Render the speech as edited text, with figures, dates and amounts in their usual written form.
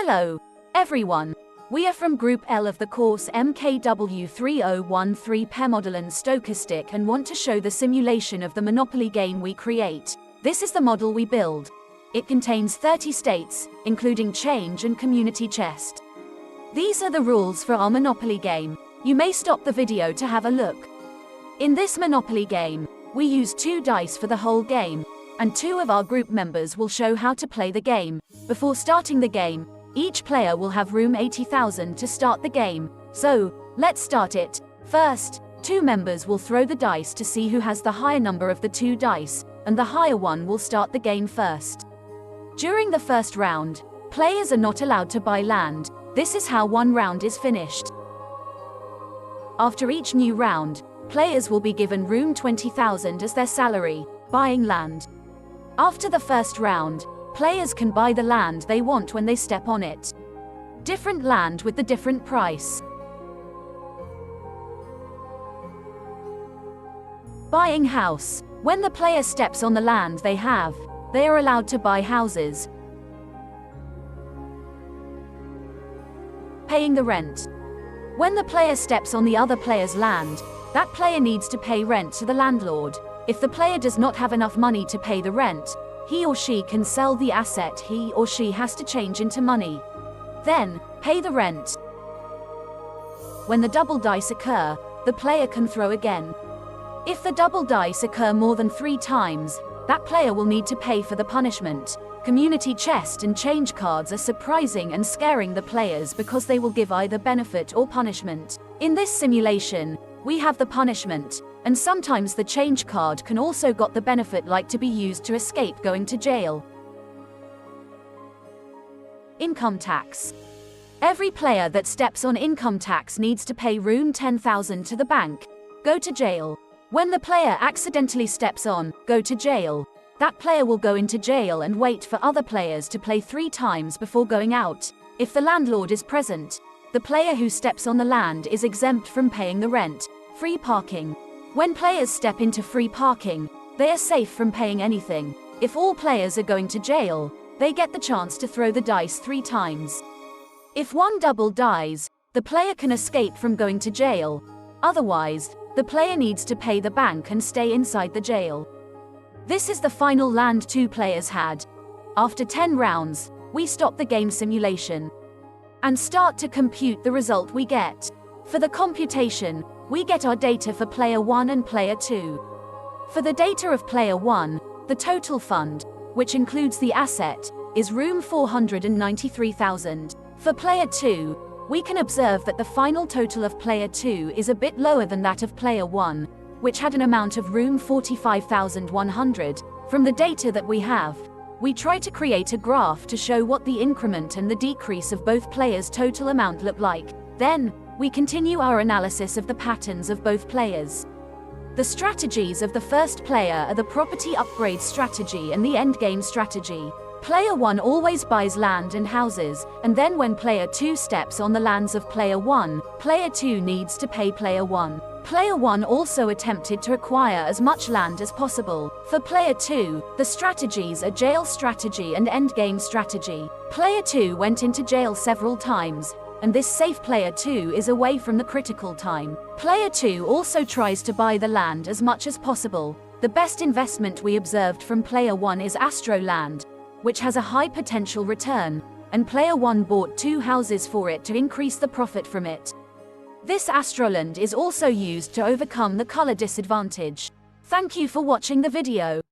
Hello, everyone. We are from Group L of the course MKW 3013 Pemodelan Stokastik and want to show the simulation of the Monopoly game we create. This is the model we build. It contains 30 states, including change and community chest. These are the rules for our Monopoly game. You may stop the video to have a look. In this Monopoly game, we use 2 dice for the whole game, and 2 of our group members will show how to play the game. Before starting the game, each player will have room 80,000 to start the game. So, let's start it. First, 2 members will throw the dice to see who has the higher number of the 2 dice, and the higher one will start the game first. During the first round, players are not allowed to buy land. This is how one round is finished. After each new round, players will be given room 20,000 as their salary, buying land. After the first round, players can buy the land they want when they step on it. Different land with the different price. Buying house. When the player steps on the land they have, they are allowed to buy houses. Paying the rent. When the player steps on the other player's land, that player needs to pay rent to the landlord. If the player does not have enough money to pay the rent, he or she can sell the asset he or she has to change into money. Then, pay the rent. When the double dice occur, the player can throw again. If the double dice occur more than 3 times, that player will need to pay for the punishment. Community chest and change cards are surprising and scaring the players because they will give either benefit or punishment. In this simulation, we have the punishment, and sometimes the change card can also got the benefit, like to be used to escape going to jail. Income tax. Every player that steps on income tax needs to pay room 10,000 to the bank. Go to jail. When the player accidentally steps on, go to jail. That player will go into jail and wait for other players to play 3 times before going out. If the landlord is present, the player who steps on the land is exempt from paying the rent. Free parking. When players step into free parking, they are safe from paying anything. If all players are going to jail, they get the chance to throw the dice 3 times. If one double dies, the player can escape from going to jail. Otherwise, the player needs to pay the bank and stay inside the jail. This is the final land 2 players had. After 10 rounds, we stop the game simulation and start to compute the result we get. For the computation, we get our data for player 1 and player 2. For the data of player 1, the total fund, which includes the asset, is room 493,000. For player 2, we can observe that the final total of player 2 is a bit lower than that of player 1, which had an amount of room 45,100. From the data that we have, we try to create a graph to show what the increment and the decrease of both players' total amount look like. Then, we continue our analysis of the patterns of both players. The strategies of the first player are the property upgrade strategy and the endgame strategy. Player 1 always buys land and houses, and then when player 2 steps on the lands of player 1, player 2 needs to pay player 1. Player 1 also attempted to acquire as much land as possible. For player 2, the strategies are jail strategy and endgame strategy. Player 2 went into jail several times, and this safe player 2 is away from the critical time. Player 2 also tries to buy the land as much as possible. The best investment we observed from player 1 is Astro Land, which has a high potential return, and player 1 bought 2 houses for it to increase the profit from it. This Astroland is also used to overcome the color disadvantage. Thank you for watching the video.